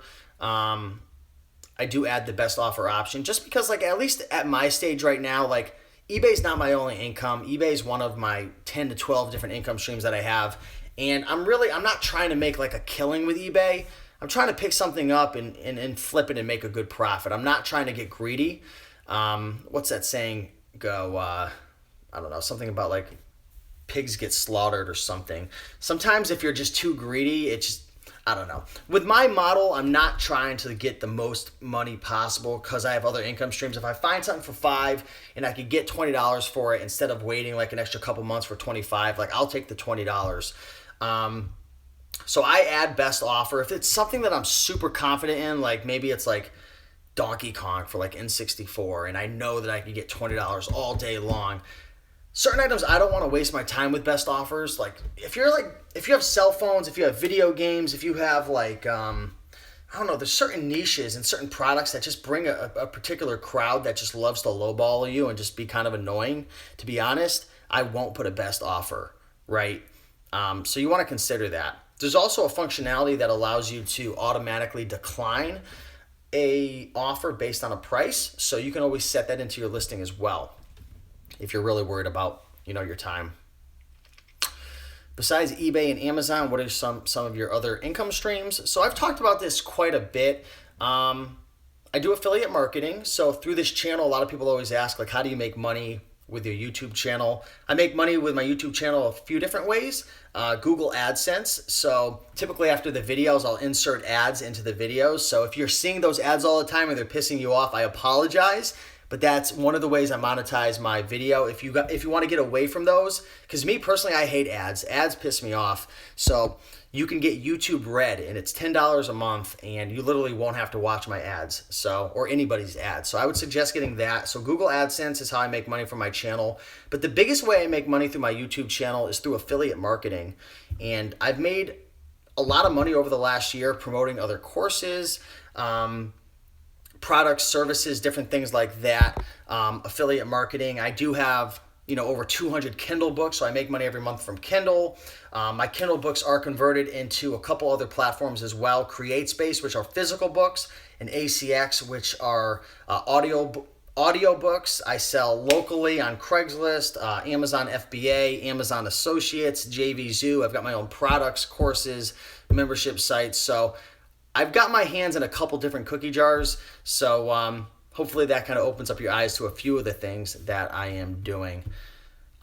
[SPEAKER 1] I do add the best offer option just because, like, at least at my stage right now, like, eBay's not my only income. eBay is one of my 10 to 12 different income streams that I have. And I'm not trying to make like a killing with eBay. I'm trying to pick something up and flip it and make a good profit. I'm not trying to get greedy. What's that saying go? I don't know, something about like pigs get slaughtered or something. Sometimes if you're just too greedy, it's just, I don't know. With my model, I'm not trying to get the most money possible because I have other income streams. If I find something for $5 and I could get $20 for it instead of waiting like an extra couple months for $25, like I'll take the $20. So I add best offer. If it's something that I'm super confident in, like maybe it's like Donkey Kong for like N64 and I know that I can get $20 all day long. Certain items I don't want to waste my time with best offers. Like if you have cell phones, if you have video games, if you have like I don't know, there's certain niches and certain products that just bring a particular crowd that just loves to lowball you and just be kind of annoying. To be honest, I won't put a best offer, right? So you want to consider that. There's also a functionality that allows you to automatically decline a offer based on a price. So you can always set that into your listing as well if you're really worried about, your time. Besides eBay and Amazon, what are some of your other income streams? So I've talked about this quite a bit. I do affiliate marketing. So through this channel, a lot of people always ask, like, how do you make money with your YouTube channel? I make money with my YouTube channel a few different ways. Google AdSense. So typically after the videos, I'll insert ads into the videos. So if you're seeing those ads all the time and they're pissing you off, I apologize. but that's one of the ways I monetize my video. If you want to get away from those, because me personally, I hate ads. Ads piss me off. So you can get YouTube Red, and it's $10 a month, and you literally won't have to watch my ads, or anybody's ads. So I would suggest getting that. So Google AdSense is how I make money from my channel. But the biggest way I make money through my YouTube channel is through affiliate marketing. And I've made a lot of money over the last year promoting other courses, products, services, different things like that. Affiliate marketing. I do have over 200 Kindle books, so I make money every month from Kindle. My Kindle books are converted into a couple other platforms as well. CreateSpace, which are physical books, and ACX, which are audio books. I sell locally on Craigslist, Amazon FBA, Amazon Associates, JVZoo. I've got my own products, courses, membership sites. So I've got my hands in a couple different cookie jars. So hopefully that kind of opens up your eyes to a few of the things that I am doing.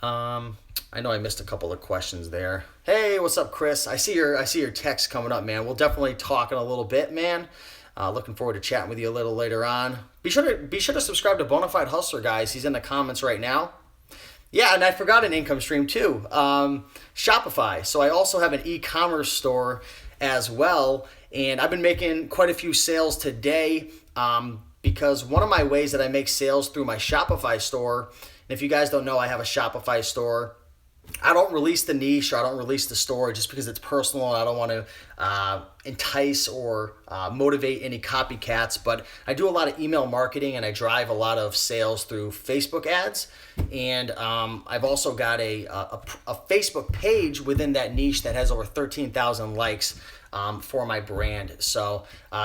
[SPEAKER 1] I know I missed a couple of questions there. Hey, what's up, Chris? I see your text coming up, man. We'll definitely talk in a little bit, man. Looking forward to chatting with you a little later on. Be sure to subscribe to Bonafide Hustler, guys. He's in the comments right now. Yeah, and I forgot an income stream too. Shopify. So I also have an e-commerce store as well, and I've been making quite a few sales today. Because one of my ways that I make sales through my Shopify store, and if you guys don't know, I have a Shopify store. I don't release the niche, or I don't release the store just because it's personal and I don't want to entice or motivate any copycats. But I do a lot of email marketing, and I drive a lot of sales through Facebook ads. And I've also got a Facebook page within that niche that has over 13,000 likes. For my brand. So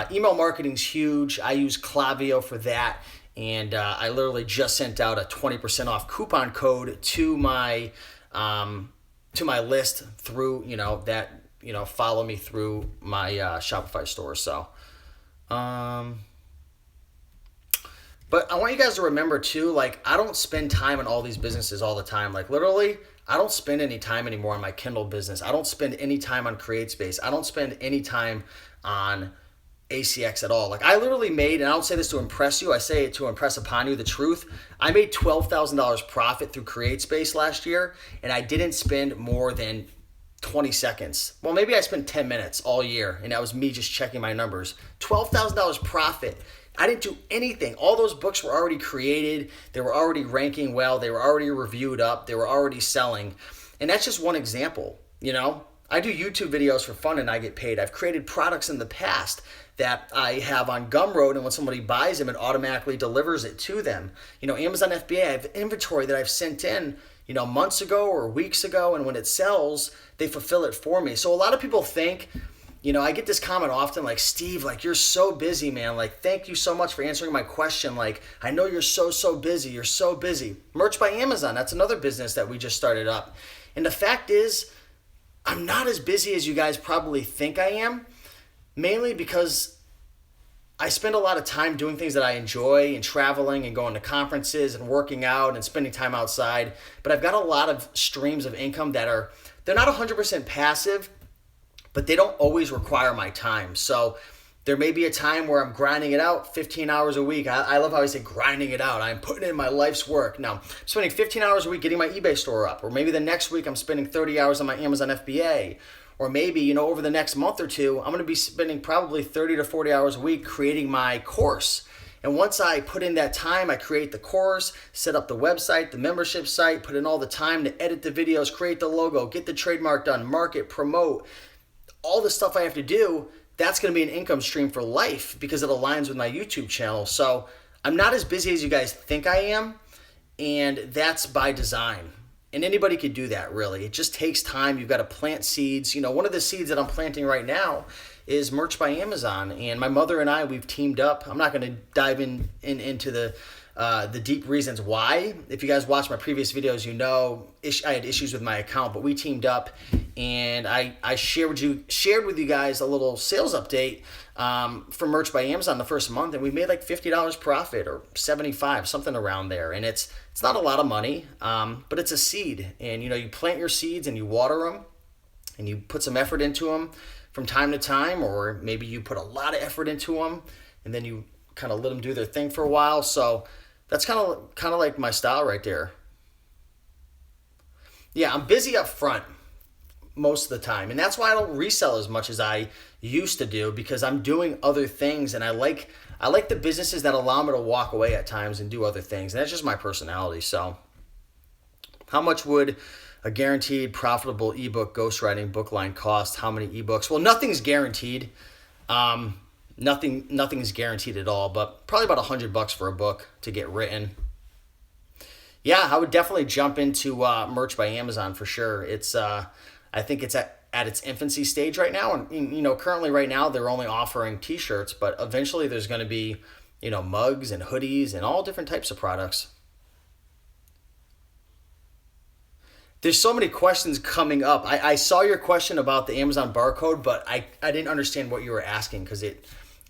[SPEAKER 1] email marketing's huge. I use Klaviyo for that, and I literally just sent out a 20% off coupon code to my list through that follow me through my Shopify store. So but I want you guys to remember too, I don't spend time on all these businesses all the time. Literally, I don't spend any time anymore on my Kindle business. I don't spend any time on CreateSpace. I don't spend any time on ACX at all. I literally made, and I don't say this to impress you, I say it to impress upon you the truth. I made $12,000 profit through CreateSpace last year, and I didn't spend more than 20 seconds. Well, maybe I spent 10 minutes all year, and that was me just checking my numbers. $12,000 profit. I didn't do anything. All those books were already created. They were already ranking well. They were already reviewed up. They were already selling. And that's just one example. I do YouTube videos for fun and I get paid. I've created products in the past that I have on Gumroad, and when somebody buys them, it automatically delivers it to them. Amazon FBA, I have inventory that I've sent in, months ago or weeks ago, and when it sells, they fulfill it for me. So a lot of people think, I get this comment often, Steve, you're so busy, man. Thank you so much for answering my question. I know you're so busy. You're so busy. Merch by Amazon, that's another business that we just started up. And the fact is, I'm not as busy as you guys probably think I am, mainly because I spend a lot of time doing things that I enjoy and traveling and going to conferences and working out and spending time outside. But I've got a lot of streams of income they're not 100% passive, but they don't always require my time. So there may be a time where I'm grinding it out 15 hours a week. I love how I say grinding it out. I'm putting in my life's work. Now, I'm spending 15 hours a week getting my eBay store up. Or maybe the next week I'm spending 30 hours on my Amazon FBA. Or maybe, over the next month or two, I'm going to be spending probably 30 to 40 hours a week creating my course. And once I put in that time, I create the course, set up the website, the membership site, put in all the time to edit the videos, create the logo, get the trademark done, market, promote, all the stuff I have to do, that's going to be an income stream for life because it aligns with my YouTube channel. So I'm not as busy as you guys think I am, and that's by design. And anybody could do that, really. It just takes time. You've got to plant seeds. One of the seeds that I'm planting right now is Merch by Amazon. And my mother and I, we've teamed up. I'm not going to dive into the deep reasons why. If you guys watch my previous videos, I had issues with my account, but we teamed up, and I shared with you guys a little sales update for Merch by Amazon the first month, and we made $50 profit or $75, something around there. And it's not a lot of money, but it's a seed. And you plant your seeds and you water them, and you put some effort into them from time to time, or maybe you put a lot of effort into them, and then you kind of let them do their thing for a while. So That's kind of like my style right there. Yeah, I'm busy up front most of the time, and that's why I don't resell as much as I used to do, because I'm doing other things, and I like the businesses that allow me to walk away at times and do other things, and that's just my personality. So, how much would a guaranteed profitable ebook ghostwriting book line cost? How many ebooks? Well, nothing's guaranteed. Nothing's guaranteed at all, but probably about $100 for a book to get written. Yeah, I would definitely jump into merch by Amazon for sure. I think it's at its infancy stage right now, and currently right now they're only offering T-shirts, but eventually there's going to be mugs and hoodies and all different types of products. There's so many questions coming up. I saw your question about the Amazon barcode, but I didn't understand what you were asking, because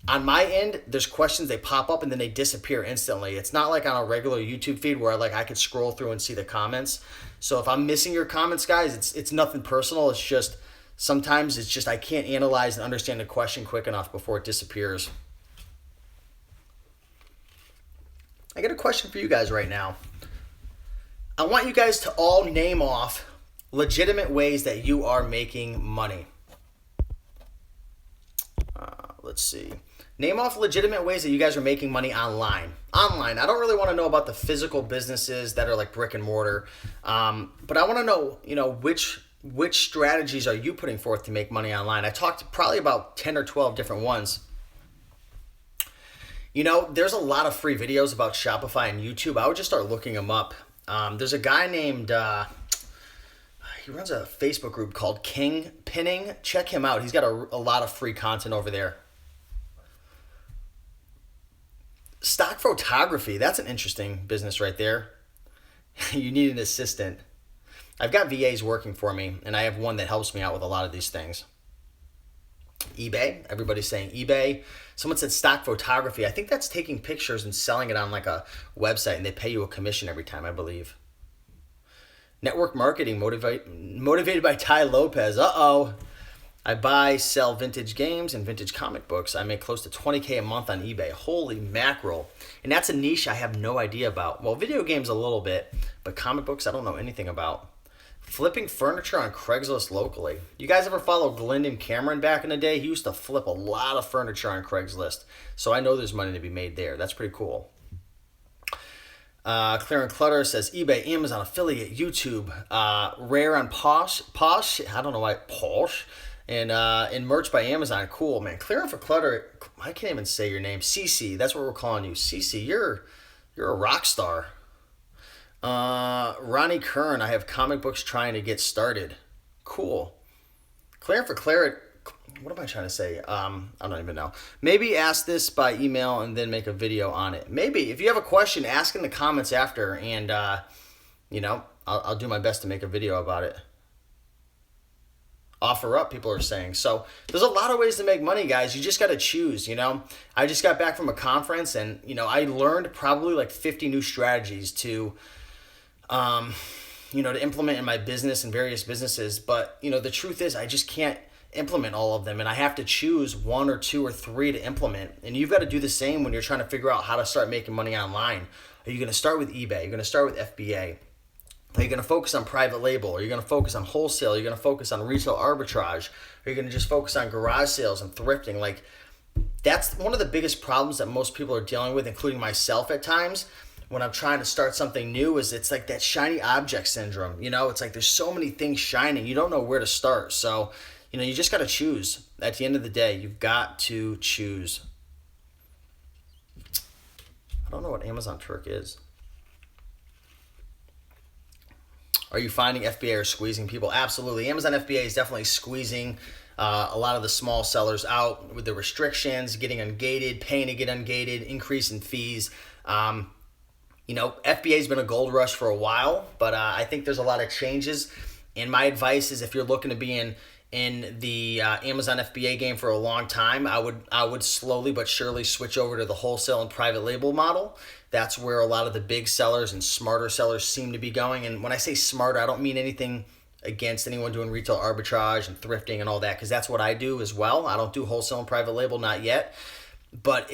[SPEAKER 1] on my end, there's questions, they pop up and then they disappear instantly. It's not like on a regular YouTube feed where I could scroll through and see the comments. So if I'm missing your comments, guys, it's nothing personal. It's just sometimes I can't analyze and understand the question quick enough before it disappears. I got a question for you guys right now. I want you guys to all name off legitimate ways that you are making money. Let's see. Name off legitimate ways that you guys are making money online. Online. I don't really want to know about the physical businesses that are like brick and mortar, but I want to know, which strategies are you putting forth to make money online? I talked probably about 10 or 12 different ones. There's a lot of free videos about Shopify and YouTube. I would just start looking them up. There's a guy named, he runs a Facebook group called King Pinning. Check him out. He's got a lot of free content over there. Stock photography, that's an interesting business right there. You need an assistant. I've got VAs working for me, and I have one that helps me out with a lot of these things. eBay, everybody's saying eBay. Someone said stock photography. I think that's taking pictures and selling it on like a website, and they pay you a commission every time, I believe. Network marketing, motivated by Ty Lopez. I buy, sell vintage games and vintage comic books. I make close to $20K a month on eBay. Holy mackerel. And that's a niche I have no idea about. Well, video games a little bit, but comic books I don't know anything about. Flipping furniture on Craigslist locally. You guys ever follow Glendon Cameron back in the day? He used to flip a lot of furniture on Craigslist. So I know there's money to be made there. That's pretty cool. Clear and Clutter says eBay, Amazon, affiliate, YouTube, rare on Posh, I don't know why, Posh, and merch by Amazon. Cool, man. Clearing for Clutter, I can't even say your name. CC, that's what we're calling you. CC, you're a rock star. Ronnie Kern, I have comic books trying to get started. Cool. Clearing for Claret, what am I trying to say? I don't even know. Maybe ask this by email and then make a video on it. Maybe. If you have a question, ask in the comments after, and I'll do my best to make a video about it. Offer up, people are saying. So there's a lot of ways to make money, guys. You just got to choose. I just got back from a conference, and I learned probably like 50 new strategies to implement in my business and various businesses. But the truth is, I just can't implement all of them, and I have to choose one or two or three to implement. And you've got to do the same when you're trying to figure out how to start making money online. Are you going to start with eBay? Are you going to start with FBA? Are you going to focus on private label? Are you going to focus on wholesale? Are you going to focus on retail arbitrage? Are you going to just focus on garage sales and thrifting? Like, that's one of the biggest problems that most people are dealing with, including myself at times, when I'm trying to start something new, is it's like that shiny object syndrome. It's like there's so many things shining, you don't know where to start. So you just got to choose. At the end of the day, you've got to choose. I don't know what Amazon Turk is. Are you finding FBA are squeezing people? Absolutely. Amazon FBA is definitely squeezing a lot of the small sellers out with the restrictions, getting ungated, paying to get ungated, increase in fees. FBA has been a gold rush for a while, but I think there's a lot of changes. And my advice is, if you're looking to be in the Amazon FBA game for a long time, I would slowly but surely switch over to the wholesale and private label model. That's where a lot of the big sellers and smarter sellers seem to be going. And when I say smarter, I don't mean anything against anyone doing retail arbitrage and thrifting and all that, because that's what I do as well. I don't do wholesale and private label, not yet. But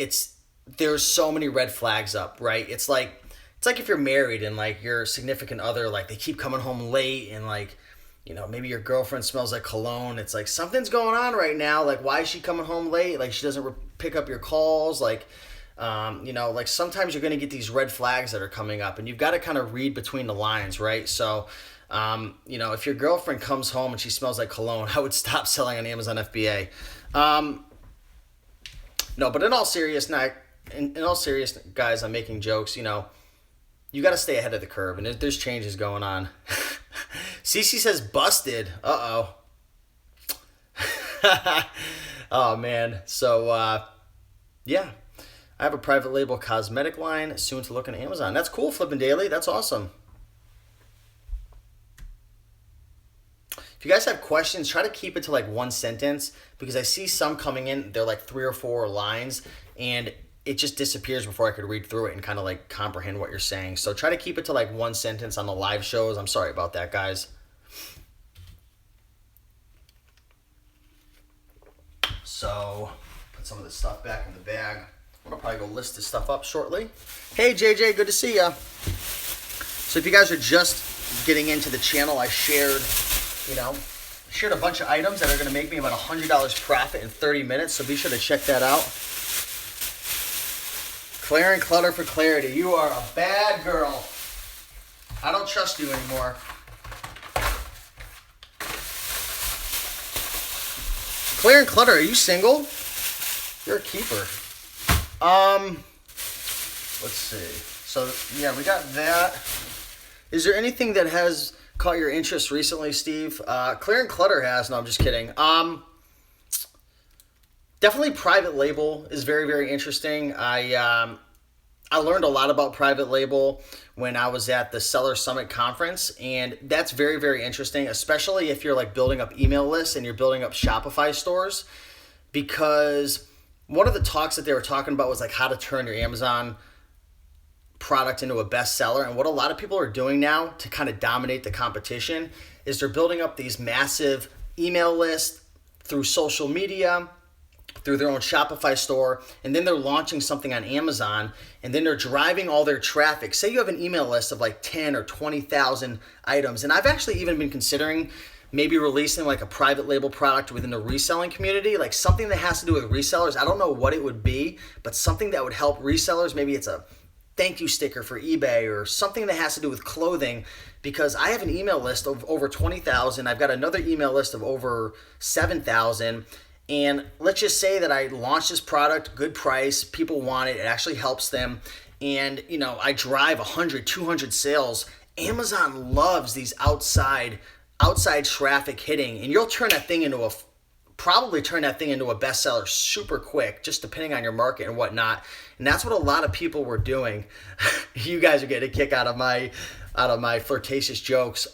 [SPEAKER 1] there's so many red flags up, right? It's like it's like if you're married and like your significant other, like they keep coming home late and like, maybe your girlfriend smells like cologne. It's like something's going on right now. Like, why is she coming home late? Like, she doesn't pick up your calls. Like, like sometimes you're going to get these red flags that are coming up and you've got to kind of read between the lines, right? So, if your girlfriend comes home and she smells like cologne, I would stop selling on Amazon FBA. No, but in all seriousness, guys, I'm making jokes. You got to stay ahead of the curve, and there's changes going on. Cece says busted. Uh-oh. Oh, man. So, yeah. I have a private label cosmetic line soon to look on Amazon. That's cool, Flippin' Daily. That's awesome. If you guys have questions, try to keep it to like one sentence because I see some coming in, they're like 3 or 4 lines, and it just disappears before I could read through it and kind of like comprehend what you're saying. So try to keep it to like one sentence on the live shows. I'm sorry about that, guys. So put some of this stuff back in the bag. I'm gonna probably go list this stuff up shortly. Hey JJ, good to see ya. So if you guys are just getting into the channel, I shared a bunch of items that are going to make me about $100 profit in 30 minutes, so be sure to check that out. Clearing clutter for clarity. You are a bad girl. I don't trust you anymore. Clearing clutter, are you single? You're a keeper. Let's see. So, yeah, we got that. Is there anything that has caught your interest recently, Steve? Clearing clutter has. No, I'm just kidding. Definitely private label is very, very interesting. I learned a lot about private label when I was at the Seller Summit conference, and that's very, very interesting, especially if you're like building up email lists and you're building up Shopify stores, because one of the talks that they were talking about was like how to turn your Amazon product into a bestseller. And what a lot of people are doing now to kind of dominate the competition is they're building up these massive email lists through social media, through their own Shopify store, and then they're launching something on Amazon, and then they're driving all their traffic. Say you have an email list of like 10 or 20,000 items, and I've actually even been considering maybe releasing like a private label product within the reselling community, like something that has to do with resellers. I don't know what it would be, but something that would help resellers. Maybe it's a thank you sticker for eBay or something that has to do with clothing, because I have an email list of over 20,000. I've got another email list of over 7,000. And let's just say that I launched this product, good price, people want it, it actually helps them. And, I drive 100, 200 sales. Amazon loves these outside traffic hitting, and you'll probably turn that thing into a bestseller super quick, just depending on your market and whatnot. And that's what a lot of people were doing. You guys are getting a kick out of my flirtatious jokes.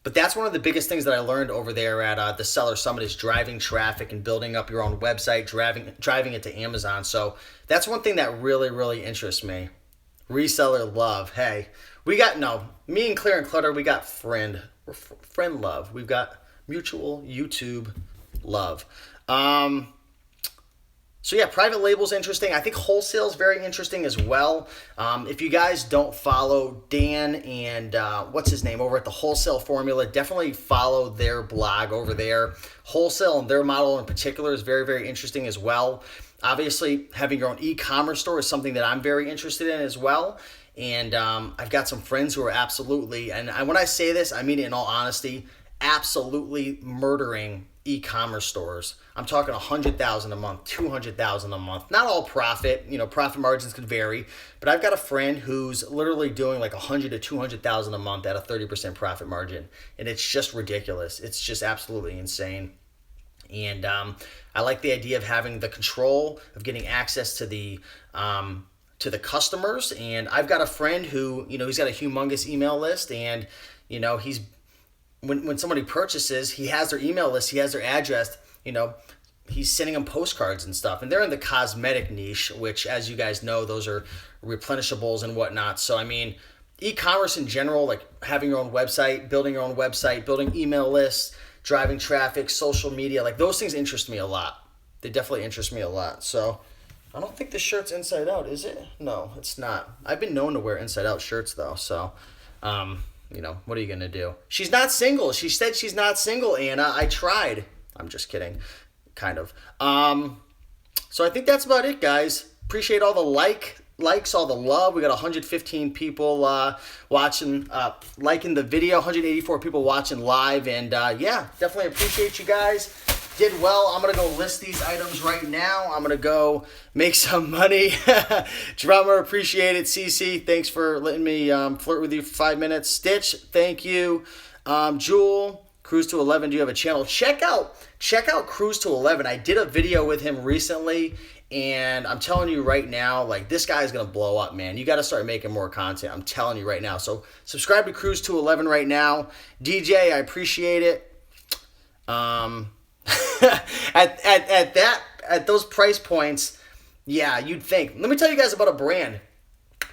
[SPEAKER 1] But that's one of the biggest things that I learned over there at the Seller Summit is driving traffic and building up your own website, driving it to Amazon. So that's one thing that really, really interests me. Reseller love. Hey, me and Clear and Clutter, we got friend love. We've got mutual YouTube love. So yeah, private label's interesting. I think wholesale is very interesting as well. If you guys don't follow Dan and what's his name over at the Wholesale Formula, definitely follow their blog over there. Wholesale and their model in particular is very, very interesting as well. Obviously, having your own e-commerce store is something that I'm very interested in as well. And I've got some friends who are absolutely, and when I say this, I mean it in all honesty, absolutely murdering e-commerce stores. I'm talking 100,000 a month, 200,000 a month. Not all profit, profit margins could vary, but I've got a friend who's literally doing like 100 to 200,000 a month at a 30% profit margin, and it's just ridiculous. It's just absolutely insane. And I like the idea of having the control of getting access to the customers. And I've got a friend who, he's got a humongous email list, and he's when somebody purchases, he has their email list, he has their address, he's sending them postcards and stuff. And they're in the cosmetic niche, which, as you guys know, those are replenishables and whatnot. So, I mean, e-commerce in general, like having your own website, building email lists, driving traffic, social media, like those things interest me a lot. They definitely interest me a lot. So, I don't think the shirt's inside out, is it? No, it's not. I've been known to wear inside out shirts though, so you know, what are you gonna do? She's not single. She said she's not single, Anna. I tried. I'm just kidding. Kind of. So I think that's about it, guys. Appreciate all the likes, all the love. We got 115 people watching, liking the video, 184 people watching live, and yeah, definitely appreciate you guys. Did well. I'm going to go list these items right now. I'm going to go make some money. Drummer, appreciate it. CC, thanks for letting me flirt with you for 5 minutes. Stitch, thank you. Jewel, Cruise to 11, do you have a channel? Check out Cruise to 11. I did a video with him recently, and I'm telling you right now, like, this guy's going to blow up, man. You got to start making more content. I'm telling you right now. So subscribe to Cruise to 11 right now. DJ, I appreciate it. At those price points, yeah, you'd think. Let me tell you guys about a brand.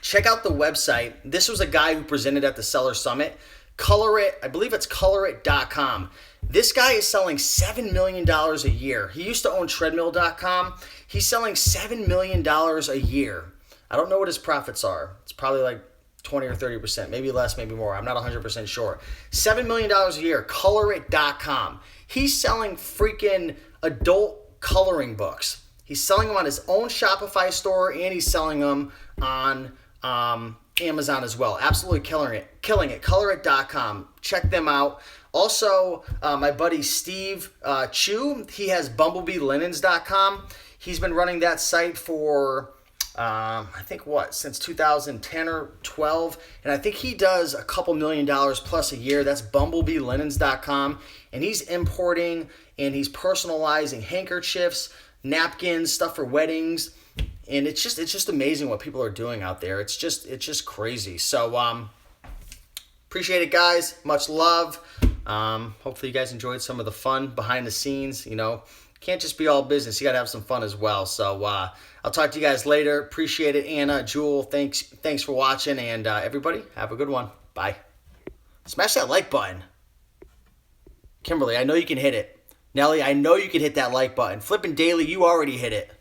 [SPEAKER 1] Check out the website. This was a guy who presented at the Seller Summit. Color It, I believe it's colorit.com. This guy is selling $7 million a year. He used to own treadmill.com. He's selling $7 million a year. I don't know what his profits are. It's probably like 20 or 30%, maybe less, maybe more. I'm not 100% sure. $7 million a year, colorit.com. He's selling freaking adult coloring books. He's selling them on his own Shopify store, and he's selling them on Amazon as well. Absolutely killing it. Colorit.com. Check them out. Also, my buddy Steve Chu, he has bumblebeelinens.com. He's been running that site for I think since 2010 or 12, and I think he does a couple $1 million plus a year. That's bumblebeelinens.com, and he's importing and he's personalizing handkerchiefs, napkins, stuff for weddings, and it's just amazing what people are doing out there. It's just crazy. So appreciate it, guys. Much love. Hopefully you guys enjoyed some of the fun behind the scenes. You know, can't just be all business. You got to have some fun as well. So I'll talk to you guys later. Appreciate it. Anna, Jewel, thanks for watching. And everybody, have a good one. Bye. Smash that like button. Kimberly, I know you can hit it. Nelly, I know you can hit that like button. Flippin' Daily, you already hit it.